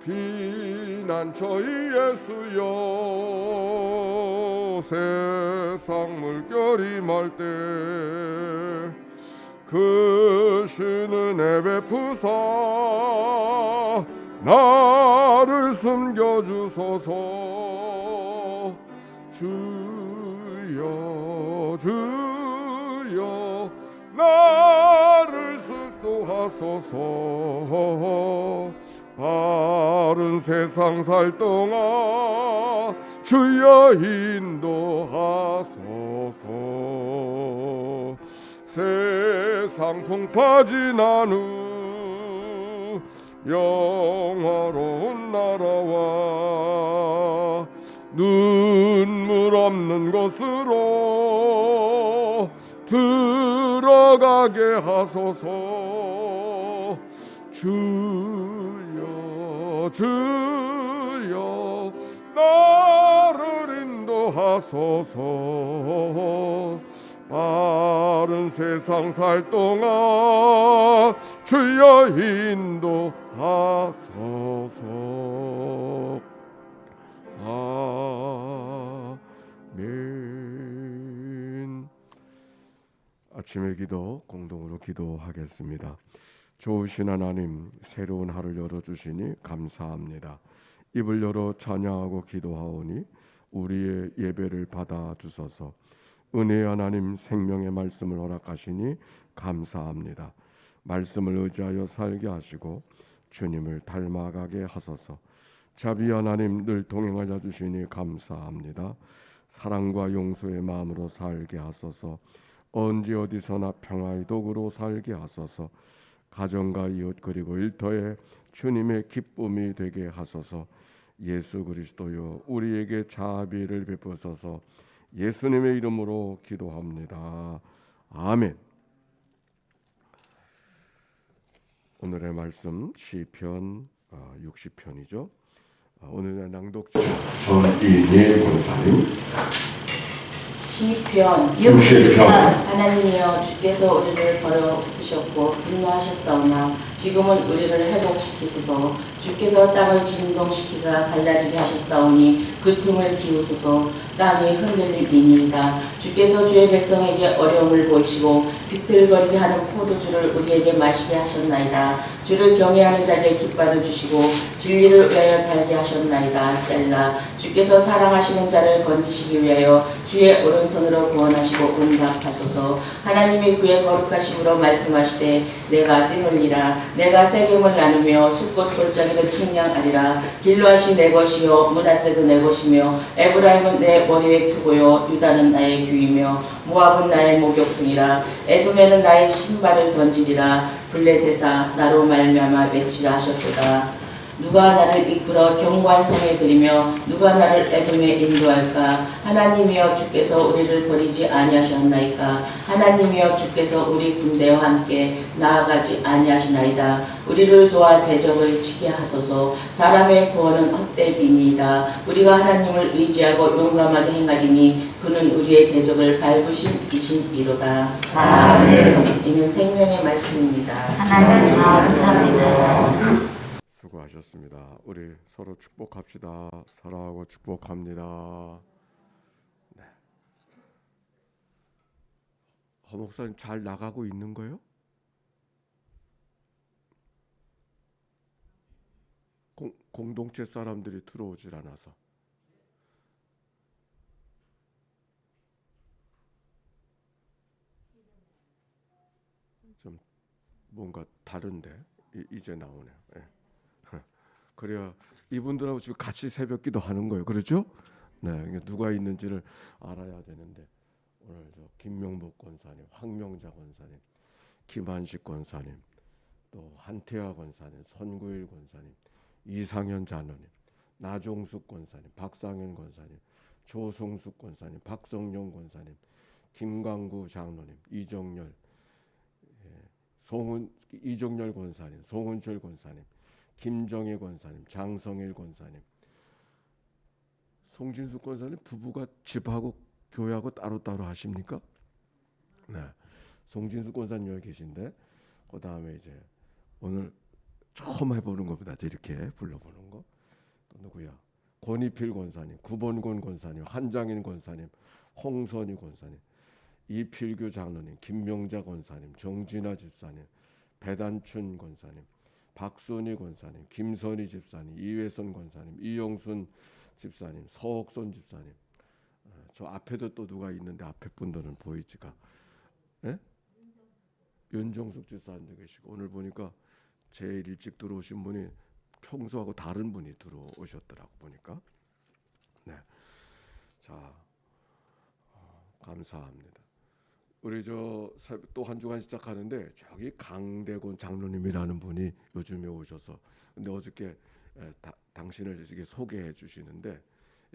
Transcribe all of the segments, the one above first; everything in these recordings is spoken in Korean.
피난처의 예수여 세상 물결이 말 때 그 신은혜 베푸사 나를 숨겨주소서. 주여 주여 나를 숙도하소서. 바른 세상 살 동안 주여 인도하소서. 세상 풍파 지난 후 영화로운 나라와 눈물 없는 곳으로 들어가게 하소서. 주여 주여 나를 인도하소서. 바른 세상 살 동안 주여 인도하소서. 아멘. 아침의 기도 공동으로 기도하겠습니다. 좋으신 하나님, 새로운 하루를 열어주시니 감사합니다. 입을 열어 찬양하고 기도하오니 우리의 예배를 받아주소서. 은혜의 하나님, 생명의 말씀을 허락하시니 감사합니다. 말씀을 의지하여 살게 하시고 주님을 닮아가게 하소서. 자비 하나님, 늘 동행하여 주시니 감사합니다. 사랑과 용서의 마음으로 살게 하소서. 언제 어디서나 평화의 도구로 살게 하소서. 가정과 이웃 그리고 일터에 주님의 기쁨이 되게 하소서. 예수 그리스도여, 우리에게 자비를 베푸소서. 예수님의 이름으로 기도합니다. 아멘. 오늘의 말씀 시편 60편이죠. 오늘의 낭독자 전인희 권사님. 시편 60편. 하나님이여, 주께서 우리를 버려두셨고 분노하셨사오나 지금은 우리를 회복시키소서. 주께서 땅을 진동시키사 갈라지게 하셨사오니 그 틈을 비우소서. 땅이 흔들림이니이다. 주께서 주의 백성에게 어려움을 보이시고 비틀거리게 하는 포도주를 우리에게 마시게 하셨나이다. 주를 경외하는 자에게 깃발을 주시고 진리를 위하여 달게 하셨나이다. 셀라. 주께서 사랑하시는 자를 건지시기 위하여 주의 오른손으로 구원하시고 응답하소서. 하나님이 그의 거룩하심으로 말씀하시되 내가 뛰놀리라. 내가 세겜을 나누며 숫꽃 골짜기를 측량하리라. 길르앗이 내 것이요 므낫세도 내 것이며 에브라임은 내 머리의 표고요 유다는 나의 규이며 모압은 나의 목욕등이라. 에돔에는 나의 신발을 던지리라. 블레셋아, 나로 말미암아 외치라 하셨도다. 누가 나를 이끌어 견고한 성에 들이며 누가 나를 에돔에 인도할까? 하나님이여, 주께서 우리를 버리지 아니하셨나이까? 하나님이여, 주께서 우리 군대와 함께 나아가지 아니하시나이다. 우리를 도와 대적을 치게 하소서. 사람의 구원은 헛되비니이다. 우리가 하나님을 의지하고 용감하게 행하리니 그는 우리의 대적을 밟으신 이로다. 아멘. 이는 생명의 말씀입니다. 하나님 감사합니다. 수고하셨습니다. 우리 서로 축복합시다. 사랑하고 축복합니다. 네. 허 목사님, 잘 나가고 있는 거요? 공동체 사람들이 들어오질 않아서. 좀 뭔가 다른데 이제 나오네요. 네. 그래야 이분들하고 지금 같이 새벽기도 하는 거예요. 그렇죠? 네, 누가 있는지를 알아야 되는데 오늘 김명복 권사님, 황명자 권사님, 김한식 권사님, 또 한태화 권사님, 선구일 권사님, 이상현 장로님, 나종숙 권사님, 박상현 권사님, 조성숙 권사님, 박성용 권사님, 김광구 장로님, 이정열 권사님, 송은철 권사님, 김정혜 권사님, 장성일 권사님, 송진숙 권사님 부부가 집하고 교회하고 따로따로 하십니까? 네, 송진숙 권사님 여기 계신데 그 다음에 이제 오늘 처음 해보는 것보다 이렇게 불러보는 거. 또 누구야? 권희필 권사님, 구본곤 권사님, 한장인 권사님, 홍선희 권사님, 이필규 장로님, 김명자 권사님, 정진아 집사님, 배단춘 권사님, 박순희 권사님, 김선희 집사님, 이회선 권사님, 이영순 집사님, 서옥선 집사님. 저 앞에도 또 누가 있는데 앞에 분들은 보이지가. 예? 윤정숙 집사님도 계시고 오늘 보니까 제일 일찍 들어오신 분이 평소하고 다른 분이 들어오셨더라고 보니까. 네, 자 감사합니다. 우리 저 또 한 주간 시작하는데 저기 강대곤 장로님이라는 분이 요즘에 오셔서 근데 어저께 당신을 이렇게 소개해 주시는데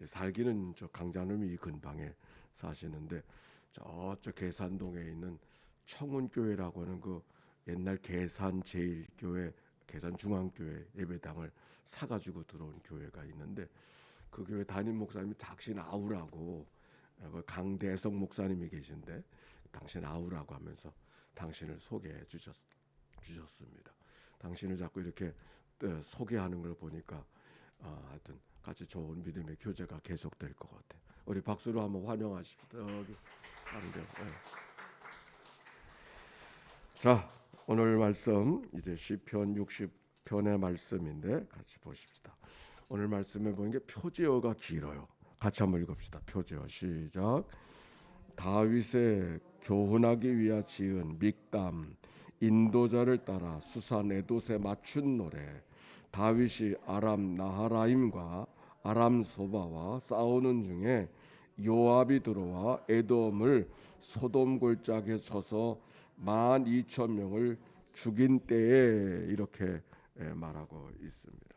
살기는 저 강장로님이 이 근방에 사시는데 저쪽 계산동에 있는 청운교회라고 하는 그 옛날 계산제일교회 계산중앙교회 예배당을 사가지고 들어온 교회가 있는데 그 교회 담임 목사님이 당신 아우라고 강대성 목사님이 계신데 당신 아우라고 하면서 당신을 소개해 주셨습니다. 당신을 자꾸 이렇게 소개하는 걸 보니까 하여튼 같이 좋은 믿음의 교제가 계속될 것 같아요. 우리 박수로 한번 환영하십시오. 여기 강대. 자, 오늘 말씀 이제 시편 60편의 말씀인데 같이 보십시다. 오늘 말씀에 보는 게 표제어가 길어요. 같이 한번 읽읍시다. 표제어 시작. 다윗의 교훈하기 위하 지은 믹담, 인도자를 따라 수산 에돗에 맞춘 노래. 다윗이 아람 나하라임과 아람 소바와 싸우는 중에 요압이 들어와 에돔을 소돔 골짜기에 쳐서 12,000명을 죽인 때에 이렇게 말하고 있습니다.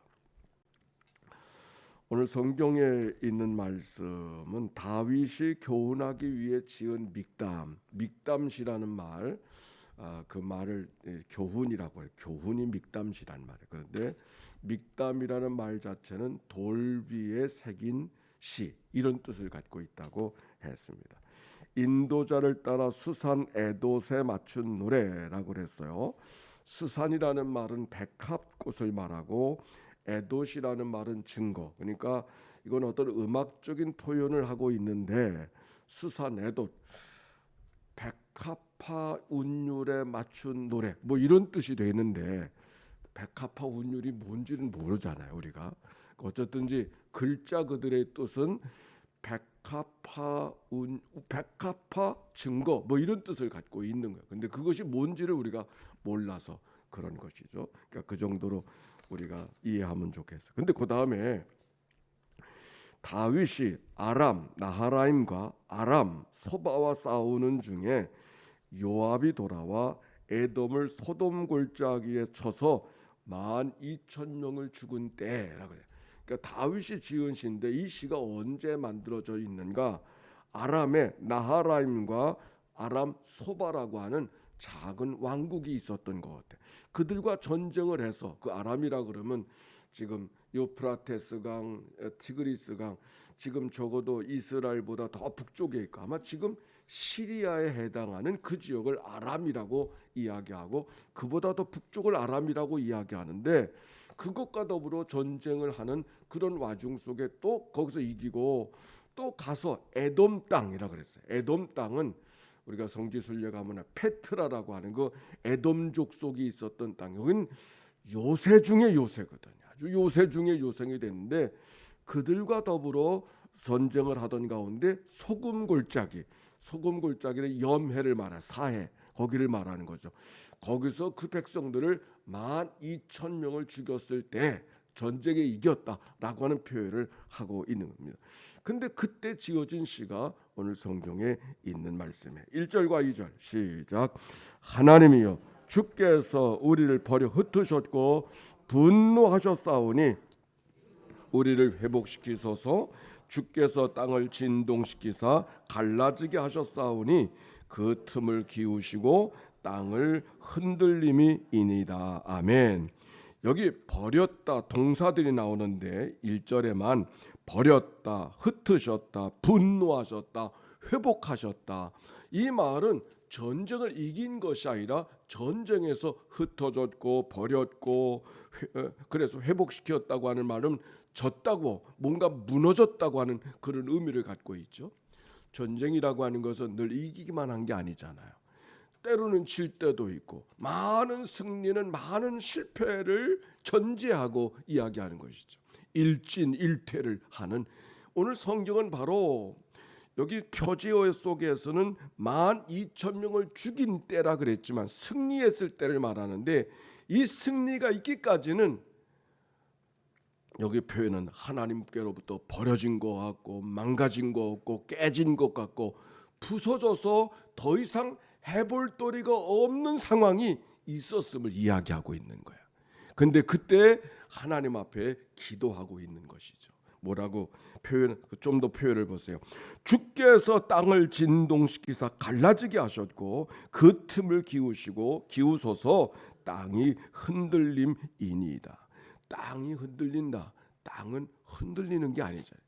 오늘 성경에 있는 말씀은 다윗이 교훈하기 위해 지은 믹담시라는 말, 그 말을 교훈이라고 해요. 교훈이 믹담시라는 말이에요. 그런데 믹담이라는 말 자체는 돌비에 새긴 시 이런 뜻을 갖고 있다고 했습니다. 인도자를 따라 수산 에돗에 맞춘 노래라고 그랬어요. 수산이라는 말은 백합꽃을 말하고 에돗이라는 말은 증거. 그러니까 이건 어떤 음악적인 표현을 하고 있는데 수산 에돗 백합화 운율에 맞춘 노래 뭐 이런 뜻이 되는데 백합화 운율이 뭔지는 모르잖아요 우리가. 어쨌든지 글자 그들의 뜻은 백합화 증거 뭐 이런 뜻을 갖고 있는 거예요. 근데 그것이 뭔지를 우리가 몰라서 그런 것이죠. 그러니까 그 정도로 우리가 이해하면 좋겠어요. 근데 그 다음에 다윗이 아람 나하라임과 아람 소바와 싸우는 중에 요압이 돌아와 에돔을 소돔 골짜기에 쳐서 12,000명을 죽은 때라고 해요. 그러니까 다윗이 지은 시인데 이 시가 언제 만들어져 있는가? 아람의 나하라임과 아람 소바라고 하는 작은 왕국이 있었던 것 같아요. 그들과 전쟁을 해서 그 아람이라 그러면 지금 유프라테스강, 티그리스강 지금 적어도 이스라엘보다 더 북쪽에 있고 아마 지금 시리아에 해당하는 그 지역을 아람이라고 이야기하고 그보다 더 북쪽을 아람이라고 이야기하는데 그것과 더불어 전쟁을 하는 그런 와중 속에 또 거기서 이기고 또 가서 에돔 땅이라고 그랬어요. 에돔 땅은 우리가 성지순례 가면 페트라라고 하는 그 에돔 족속이 있었던 땅. 여긴 요새 중에 요새거든요. 아주 요새 중에 요새이 됐는데 그들과 더불어 전쟁을 하던 가운데 소금 골짜기는 염해를 말해 사해 거기를 말하는 거죠. 거기서 그 백성들을 12,000명을 죽였을 때 전쟁에 이겼다라고 하는 표현을 하고 있는 겁니다. 근데 그때 지어진 시가 오늘 성경에 있는 말씀에 1절과 2절 시작. 하나님이여 주께서 우리를 버려 흩으셨고 분노하셨사오니 우리를 회복시키소서. 주께서 땅을 진동시키사 갈라지게 하셨사오니 그 틈을 기우시고 땅을 흔들림이 이니이다. 아멘. 여기 버렸다 동사들이 나오는데 1절에만 버렸다, 흩으셨다, 분노하셨다, 회복하셨다. 이 말은 전쟁을 이긴 것이 아니라 전쟁에서 흩어졌고 버렸고 그래서 회복시켰다고 하는 말은 졌다고, 뭔가 무너졌다고 하는 그런 의미를 갖고 있죠. 전쟁이라고 하는 것은 늘 이기기만 한 게 아니잖아요. 때로는 질 때도 있고, 많은 승리는 많은 실패를 전제하고 이야기하는 것이죠. 일진일퇴를 하는, 오늘 성경은 바로 여기 표제어 속에서는 12,000명을 죽인 때라 그랬지만 승리했을 때를 말하는데, 이 승리가 있기까지는 여기 표현은 하나님께로부터 버려진 것 같고, 망가진 것 같고, 깨진 것 같고, 부서져서 더 이상 해볼 도리가 없는 상황이 있었음을 이야기하고 있는 거예요. 근데 그때 하나님 앞에 기도하고 있는 것이죠. 뭐라고 표현, 좀 더 표현을 보세요. 주께서 땅을 진동시키사 갈라지게 하셨고 그 틈을 기우소서 땅이 흔들림이니이다. 땅이 흔들린다. 땅은 흔들리는 게 아니잖아요.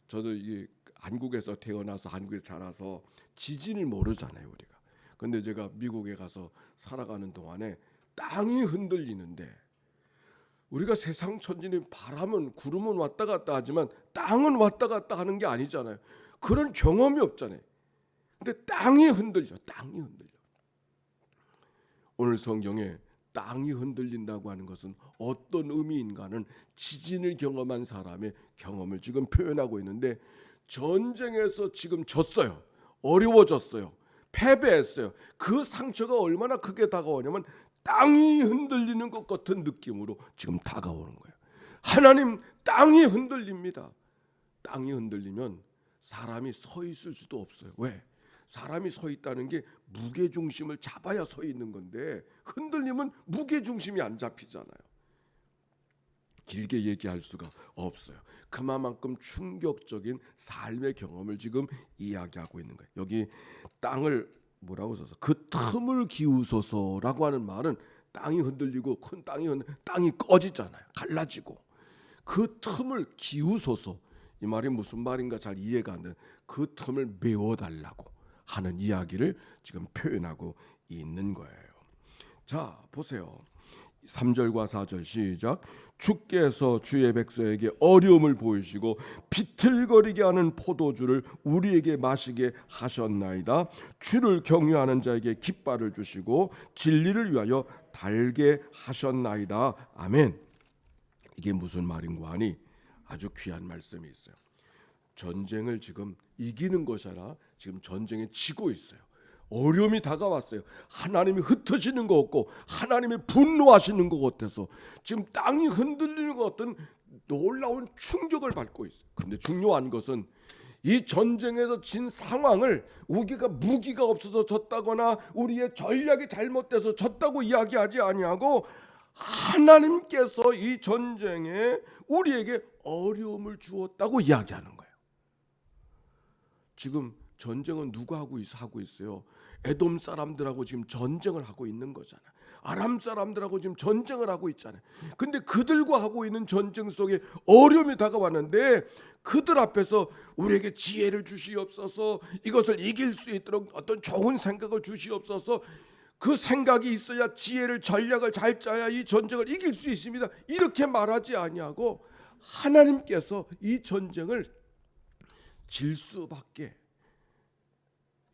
저도 한국에서 태어나서 한국에 자라서 지진을 모르잖아요, 우리가. 근데 제가 미국에 가서 살아가는 동안에 땅이 흔들리는데, 우리가 세상 천지는 바람은 구름은 왔다 갔다 하지만 땅은 왔다 갔다 하는 게 아니잖아요. 그런 경험이 없잖아요. 근데 땅이 흔들려. 오늘 성경에 땅이 흔들린다고 하는 것은 어떤 의미인가는 지진을 경험한 사람의 경험을 지금 표현하고 있는데, 전쟁에서 지금 졌어요. 어려워졌어요. 패배했어요. 그 상처가 얼마나 크게 다가오냐면 땅이 흔들리는 것 같은 느낌으로 지금 다가오는 거예요. 하나님, 땅이 흔들립니다. 땅이 흔들리면 사람이 서 있을 수도 없어요. 왜? 사람이 서 있다는 게 무게중심을 잡아야 서 있는 건데, 흔들리면 무게중심이 안 잡히잖아요. 길게 얘기할 수가 없어요. 그만큼 충격적인 삶의 경험을 지금 이야기하고 있는 거예요. 여기 땅을 뭐라고 써서 그 틈을 기우소서라고 하는 말은 땅이 흔들리고 큰 땅이 꺼지잖아요. 갈라지고 그 틈을 기우소서, 이 말이 무슨 말인가 잘 이해가 안 되는, 그 틈을 메워달라고 하는 이야기를 지금 표현하고 있는 거예요. 자, 보세요. 3절과 4절 시작. 주께서 주의 백성에게 어려움을 보이시고 비틀거리게 하는 포도주를 우리에게 마시게 하셨나이다. 주를 경외하는 자에게 깃발을 주시고 진리를 위하여 달게 하셨나이다. 아멘. 이게 무슨 말인가 하니 아주 귀한 말씀이 있어요. 전쟁을 지금 이기는 것이 아니라 지금 전쟁에 지고 있어요. 어려움이 다가왔어요. 하나님이 흩어지는 것 같고 하나님이 분노하시는 것 같아서 지금 땅이 흔들리는 것 같은 놀라운 충격을 받고 있어요. 그런데 중요한 것은 이 전쟁에서 진 상황을 우리가 무기가 없어서 졌다거나 우리의 전략이 잘못돼서 졌다고 이야기하지 아니하고, 하나님께서 이 전쟁에 우리에게 어려움을 주었다고 이야기하는 거예요. 지금 전쟁은 누가 하고 있어요? 에돔 사람들하고 지금 전쟁을 하고 있는 거잖아. 아람 사람들하고 지금 전쟁을 하고 있잖아요. 근데 그들과 하고 있는 전쟁 속에 어려움이 다가왔는데, 그들 앞에서 우리에게 지혜를 주시옵소서, 이것을 이길 수 있도록 어떤 좋은 생각을 주시옵소서, 그 생각이 있어야 지혜를 전략을 잘 짜야 이 전쟁을 이길 수 있습니다, 이렇게 말하지 아니하고 하나님께서 이 전쟁을 질 수밖에,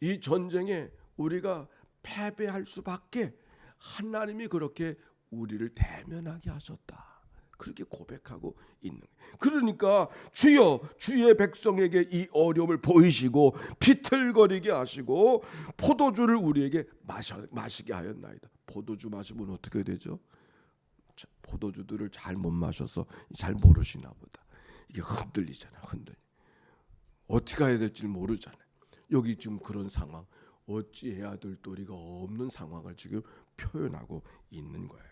이 전쟁에 우리가 패배할 수밖에 하나님이 그렇게 우리를 대면하게 하셨다, 그렇게 고백하고 있는 거예요. 그러니까 주여 주의 백성에게 이 어려움을 보이시고 비틀거리게 하시고 포도주를 우리에게 마시게 하였나이다. 포도주 마시면 어떻게 되죠? 포도주들을 잘 못 마셔서 잘 모르시나 보다. 이게 흔들리잖아요. 어떻게 해야 될지 모르잖아요. 여기 지금 그런 상황, 어찌해야 될 도리가 없는 상황을 지금 표현하고 있는 거예요.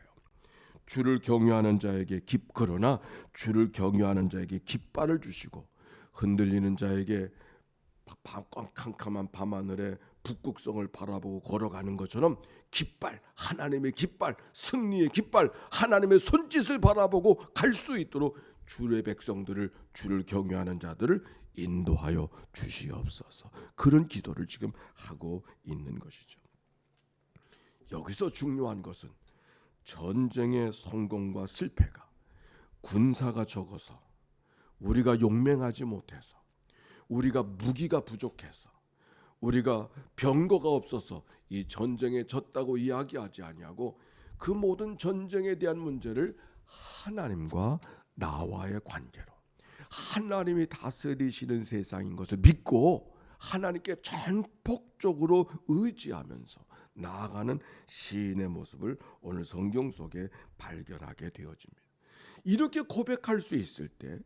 주를 경외하는 자에게 그러나 주를 경외하는 자에게 깃발을 주시고, 흔들리는 자에게 캄캄한 밤하늘에 북극성을 바라보고 걸어가는 것처럼 깃발, 하나님의 깃발, 승리의 깃발, 하나님의 손짓을 바라보고 갈 수 있도록 주의 백성들을, 주를 경외하는 자들을 인도하여 주시옵소서. 그런 기도를 지금 하고 있는 것이죠. 여기서 중요한 것은 전쟁의 성공과 실패가 군사가 적어서, 우리가 용맹하지 못해서, 우리가 무기가 부족해서, 우리가 병거가 없어서 이 전쟁에 졌다고 이야기하지 아니하고, 그 모든 전쟁에 대한 문제를 하나님과 나와의 관계로, 하나님이 다스리시는 세상인 것을 믿고 하나님께 전폭적으로 의지하면서 나아가는 시인의 모습을 오늘 성경 속에 발견하게 되어집니다. 이렇게 고백할 수 있을 때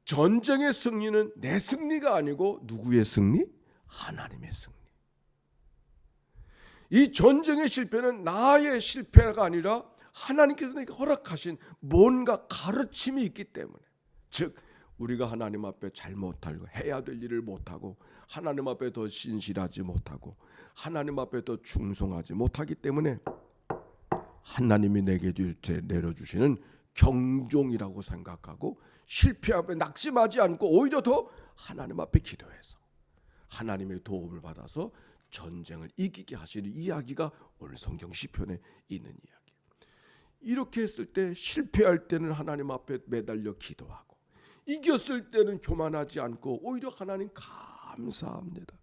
전쟁의 승리는 내 승리가 아니고 누구의 승리? 하나님의 승리. 이 전쟁의 실패는 나의 실패가 아니라 하나님께서 내게 허락하신 뭔가 가르침이 있기 때문에, 즉 우리가 하나님 앞에 잘못하고 해야 될 일을 못하고, 하나님 앞에 더 신실하지 못하고, 하나님 앞에 더 충성하지 못하기 때문에 하나님이 내게 내려주시는 경종이라고 생각하고, 실패 앞에 낙심하지 않고 오히려 더 하나님 앞에 기도해서 하나님의 도움을 받아서 전쟁을 이기게 하시는 이야기가 오늘 성경 시편에 있는 이야기. 이렇게 했을 때 실패할 때는 하나님 앞에 매달려 기도하고, 이겼을 때는 교만하지 않고 오히려 하나님 감사합니다.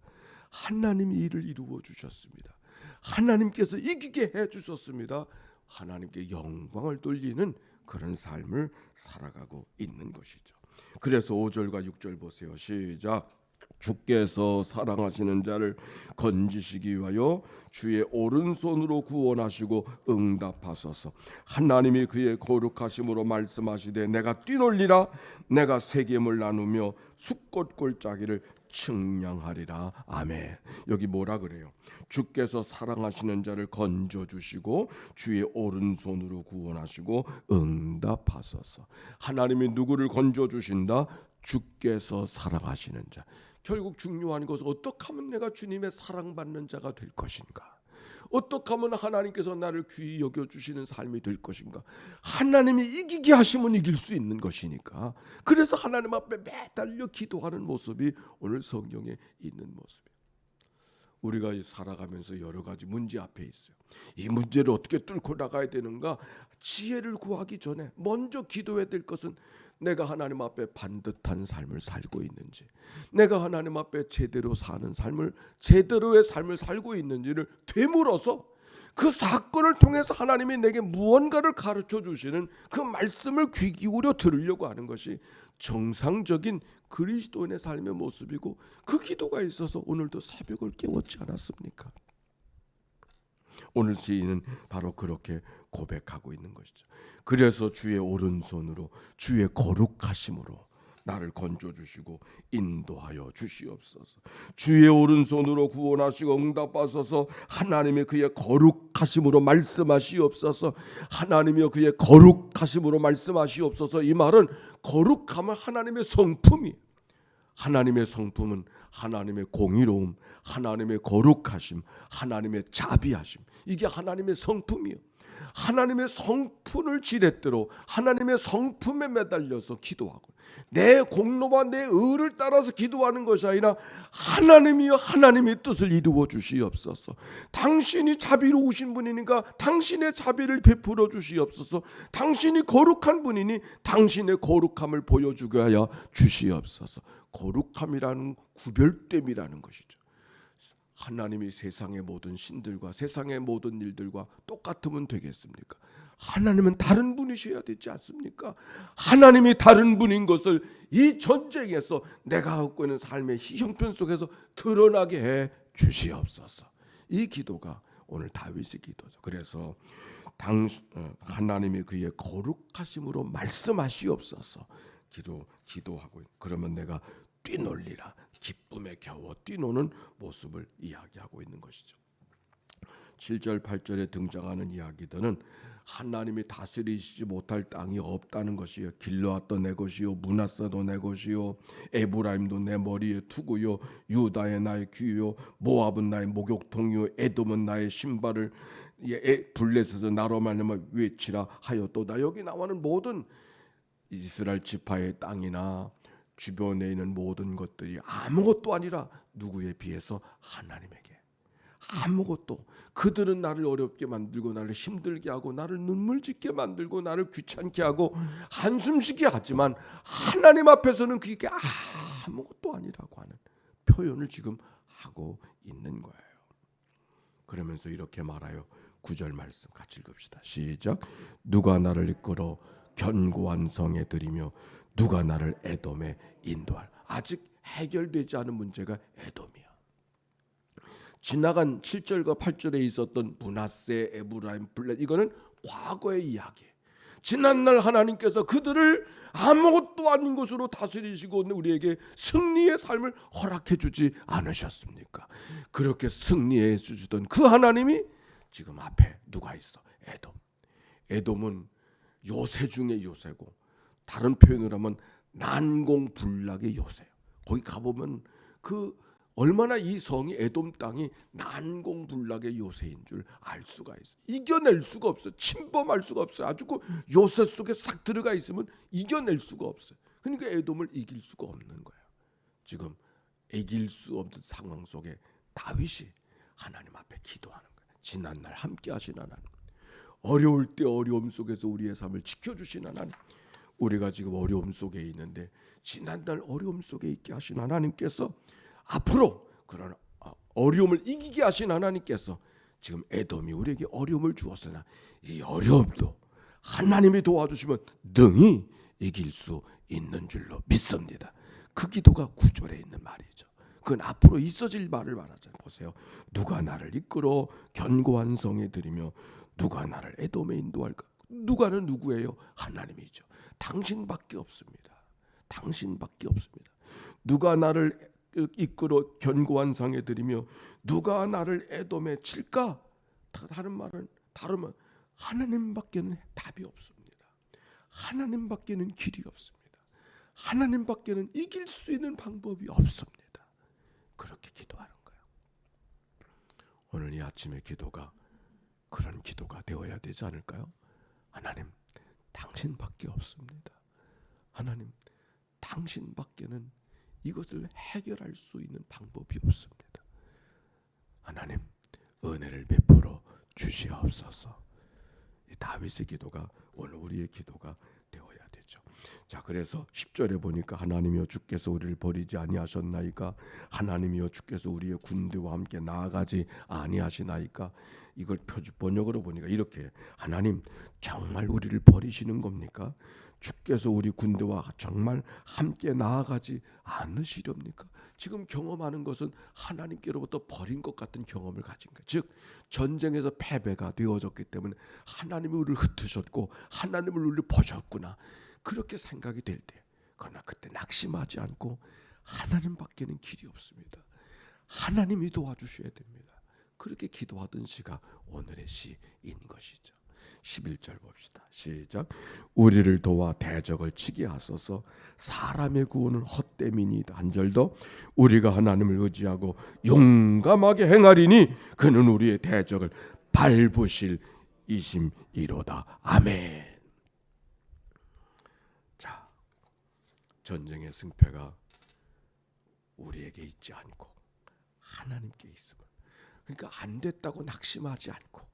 하나님이 이를 이루어 주셨습니다. 하나님께서 이기게 해 주셨습니다. 하나님께 영광을 돌리는 그런 삶을 살아가고 있는 것이죠. 그래서 5절과 6절 보세요. 시작. 주께서 사랑하시는 자를 건지시기 위하여 주의 오른손으로 구원하시고 응답하소서. 하나님이 그의 거룩하심으로 말씀하시되 내가 뛰놀리라. 내가 세겜을 나누며 숫꽃 골짜기를 측량하리라. 아멘. 여기 뭐라 그래요? 주께서 사랑하시는 자를 건져주시고 주의 오른손으로 구원하시고 응답하소서. 하나님이 누구를 건져주신다? 주께서 사랑하시는 자. 결국 중요한 것은 어떻게 하면 내가 주님의 사랑받는 자가 될 것인가? 어떻게 하면 하나님께서 나를 귀히 여겨주시는 삶이 될 것인가? 하나님이 이기게 하시면 이길 수 있는 것이니까. 그래서 하나님 앞에 매달려 기도하는 모습이 오늘 성경에 있는 모습이에요. 우리가 살아가면서 여러 가지 문제 앞에 있어요. 이 문제를 어떻게 뚫고 나가야 되는가? 지혜를 구하기 전에 먼저 기도해야 될 것은 내가 하나님 앞에 반듯한 삶을 살고 있는지, 내가 하나님 앞에 제대로 사는 삶을, 제대로의 삶을 살고 있는지를 되물어서 그 사건을 통해서 하나님이 내게 무언가를 가르쳐 주시는 그 말씀을 귀 기울여 들으려고 하는 것이 정상적인 그리스도인의 삶의 모습이고, 그 기도가 있어서 오늘도 새벽을 깨웠지 않았습니까? 오늘 시인은 바로 그렇게 고백하고 있는 것이죠. 그래서 주의 오른손으로 주의 거룩하심으로 나를 건져주시고 인도하여 주시옵소서. 주의 오른손으로 구원하시고 응답하소서. 하나님이 그의 거룩하심으로 말씀하시옵소서. 하나님이여 그의 거룩하심으로 말씀하시옵소서. 이 말은 거룩함은 하나님의 성품이에요. 하나님의 성품은 하나님의 공의로움, 하나님의 거룩하심, 하나님의 자비하심, 이게 하나님의 성품이에요. 하나님의 성품을 지렛대로 하나님의 성품에 매달려서 기도하고, 내 공로와 내 의를 따라서 기도하는 것이 아니라 하나님이여 하나님의 뜻을 이루어 주시옵소서. 당신이 자비로우신 분이니까 당신의 자비를 베풀어 주시옵소서. 당신이 거룩한 분이니 당신의 거룩함을 보여주게 하여 주시옵소서. 거룩함이라는 구별됨이라는 것이죠. 하나님이 세상의 모든 신들과 세상의 모든 일들과 똑같으면 되겠습니까? 하나님은 다른 분이셔야 되지 않습니까? 하나님이 다른 분인 것을 이 전쟁에서 내가 갖고 있는 삶의 형편 속에서 드러나게 해 주시옵소서. 이 기도가 오늘 다윗의 기도죠. 그래서 하나님이 그의 거룩하심으로 말씀하시옵소서. 기도하고, 그러면 내가 뛰놀리라. 기쁨에 겨워 뛰노는 모습을 이야기하고 있는 것이죠. 7절 8절에 등장하는 이야기들은 하나님이 다스리시지 못할 땅이 없다는 것이요, 길르앗도 내 것이요, 므낫세도 내 것이요, 에브라임도 내 머리에 투구요, 유다의 나의 귀요, 모압은 나의 목욕통이요, 에돔은 나의 신발을 블레셋에서 나로 말미암아 외치라 하였도다. 여기 나오는 모든 이스라엘 지파의 땅이나 주변에 있는 모든 것들이 아무것도 아니라 누구에 비해서 하나님에게 아무것도. 그들은 나를 어렵게 만들고 나를 힘들게 하고 나를 눈물 짓게 만들고 나를 귀찮게 하고 한숨 쉬게 하지만 하나님 앞에서는 그게 아무것도 아니라고 하는 표현을 지금 하고 있는 거예요. 그러면서 이렇게 말해요. 9절 말씀 같이 읽읍시다. 시작. 누가 나를 이끌어 견고한 성에 들이며 누가 나를 에돔에 인도할. 아직 해결되지 않은 문제가 에돔이야. 지나간 7절과 8절에 있었던 므낫세, 에브라임, 블렛, 이거는 과거의 이야기. 지난날 하나님께서 그들을 아무것도 아닌 것으로 다스리시고 우리에게 승리의 삶을 허락해 주지 않으셨습니까? 그렇게 승리해 주시던 그 하나님이 지금 앞에 누가 있어? 에돔. 에돔은 요새 중에 요새고, 다른 표현을 하면 난공불락의 요새예요. 거기 가보면 그 얼마나 이 성이, 에돔 땅이 난공불락의 요새인 줄 알 수가 있어요. 이겨낼 수가 없어요. 침범할 수가 없어요. 아주 그 요새 속에 싹 들어가 있으면 이겨낼 수가 없어요. 그러니까 에돔을 이길 수가 없는 거예요. 지금 이길 수 없는 상황 속에 다윗이 하나님 앞에 기도하는 거예요. 지난날 함께 하신 하나님, 어려울 때 어려움 속에서 우리의 삶을 지켜주신 하나님, 우리가 지금 어려움 속에 있는데 지난날 어려움 속에 있게 하신 하나님께서 앞으로 그런 어려움을 이기게 하신 하나님께서 지금 에돔이 우리에게 어려움을 주었으나 이 어려움도 하나님이 도와주시면 능히 이길 수 있는 줄로 믿습니다. 그 기도가 9절에 있는 말이죠. 그건 앞으로 있어질 말을 말하잖아요. 보세요. 누가 나를 이끌어 견고한 성에 들이며 누가 나를 에돔에 인도할까? 누가는 누구예요? 하나님이죠. 당신밖에 없습니다. 당신밖에 없습니다. 누가 나를 이끌어 견고한 상에 들이며 누가 나를 에돔에 칠까? 다른 말은 하나님밖에는 답이 없습니다. 하나님밖에는 길이 없습니다. 하나님밖에는 이길 수 있는 방법이 없습니다. 그렇게 기도하는 거예요. 오늘 이 아침의 기도가 그런 기도가 되어야 되지 않을까요? 하나님, 당신밖에 없습니다. 하나님, 당신밖에는 이것을 해결할 수 있는 방법이 없습니다. 하나님, 은혜를 베풀어 주시옵소서. 이 다윗의 기도가 오늘 우리의 기도가 되어야 되죠. 자, 그래서 10절에 보니까 하나님이여 주께서 우리를 버리지 아니하셨나이까? 하나님이여 주께서 우리의 군대와 함께 나아가지 아니하시나이까? 이걸 번역으로 보니까 이렇게, 하나님 정말 우리를 버리시는 겁니까? 주께서 우리 군대와 정말 함께 나아가지 않으시렵니까? 지금 경험하는 것은 하나님께로부터 버린 것 같은 경험을 가진 거예요. 즉 전쟁에서 패배가 되어졌기 때문에 하나님이 우리를 흩으셨고 하나님을 우리를 버렸구나, 그렇게 생각이 될 때, 그러나 그때 낙심하지 않고 하나님밖에는 길이 없습니다. 하나님이 도와주셔야 됩니다. 그렇게 기도하던 시가 오늘의 시인 것이죠. 11절 봅시다. 시작. 우리를 도와 대적을 치게 하소서. 사람의 구원은 헛됨이니이다. 한 절 더. 우리가 하나님을 의지하고 용감하게 행하리니 그는 우리의 대적을 밟으실 이심이로다. 아멘. 자, 전쟁의 승패가 우리에게 있지 않고 하나님께 있으면, 그러니까 안 됐다고 낙심하지 않고,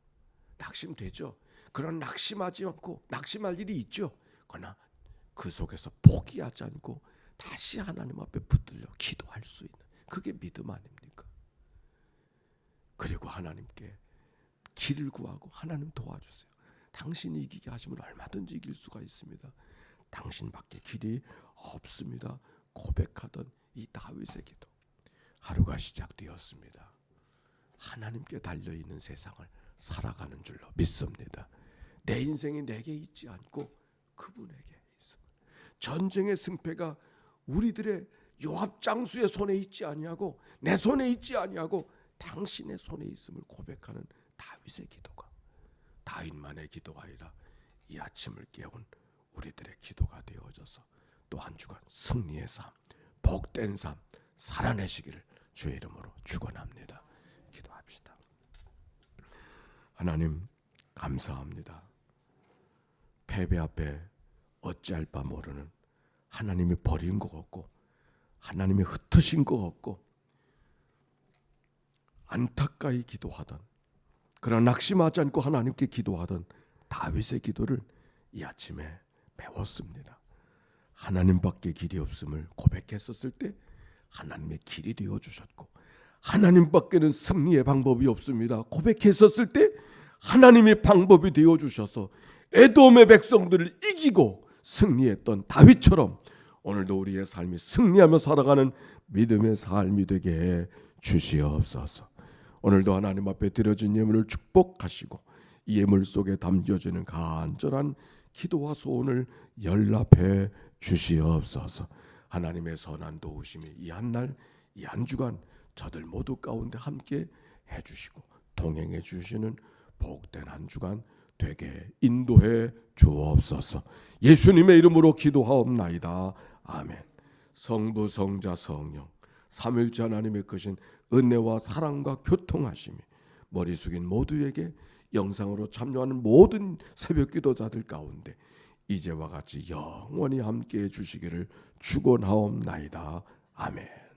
낙심되죠. 그런 낙심하지 않고, 낙심할 일이 있죠. 그러나 그 속에서 포기하지 않고 다시 하나님 앞에 붙들려 기도할 수 있는, 그게 믿음 아닙니까? 그리고 하나님께 길을 구하고, 하나님 도와주세요. 당신이 이기게 하시면 얼마든지 이길 수가 있습니다. 당신밖에 길이 없습니다. 고백하던 이 다윗의 기도, 하루가 시작되었습니다. 하나님께 달려있는 세상을 살아가는 줄로 믿습니다. 내 인생이 내게 있지 않고 그분에게 있습니다. 전쟁의 승패가 우리들의 요압 장수의 손에 있지 아니하고 내 손에 있지 아니하고 당신의 손에 있음을 고백하는 다윗의 기도가, 다윗만의 기도가 아니라 이 아침을 깨운 우리들의 기도가 되어져서 또 한 주간 승리의 삶, 복된 삶 살아내시기를 주의 이름으로 축원합니다. 기도합시다. 하나님 감사합니다. 패배 앞에 어찌할 바 모르는 하나님이 버린 것 같고 하나님이 흩으신 것 같고 안타까이 기도하던, 그러나 낙심하지 않고 하나님께 기도하던 다윗의 기도를 이 아침에 배웠습니다. 하나님밖에 길이 없음을 고백했었을 때 하나님의 길이 되어주셨고, 하나님밖에는 승리의 방법이 없습니다 고백했었을 때 하나님의 방법이 되어주셔서 에돔의 백성들을 이기고 승리했던 다윗처럼 오늘도 우리의 삶이 승리하며 살아가는 믿음의 삶이 되게 해 주시옵소서. 오늘도 하나님 앞에 드려진 예물을 축복하시고 이 예물 속에 담겨지는 간절한 기도와 소원을 연락해 주시옵소서. 하나님의 선한 도우심이 이 한 날, 이 한 주간 저들 모두 가운데 함께 해주시고 동행해 주시는 복된 한 주간 되게 인도해 주옵소서. 예수님의 이름으로 기도하옵나이다. 아멘. 성부, 성자, 성령 삼위일체 하나님의 크신 은혜와 사랑과 교통하심이 머리 숙인 모두에게 영상으로 참여하는 모든 새벽 기도자들 가운데 이제와 같이 영원히 함께해 주시기를 축원하옵나이다. 아멘.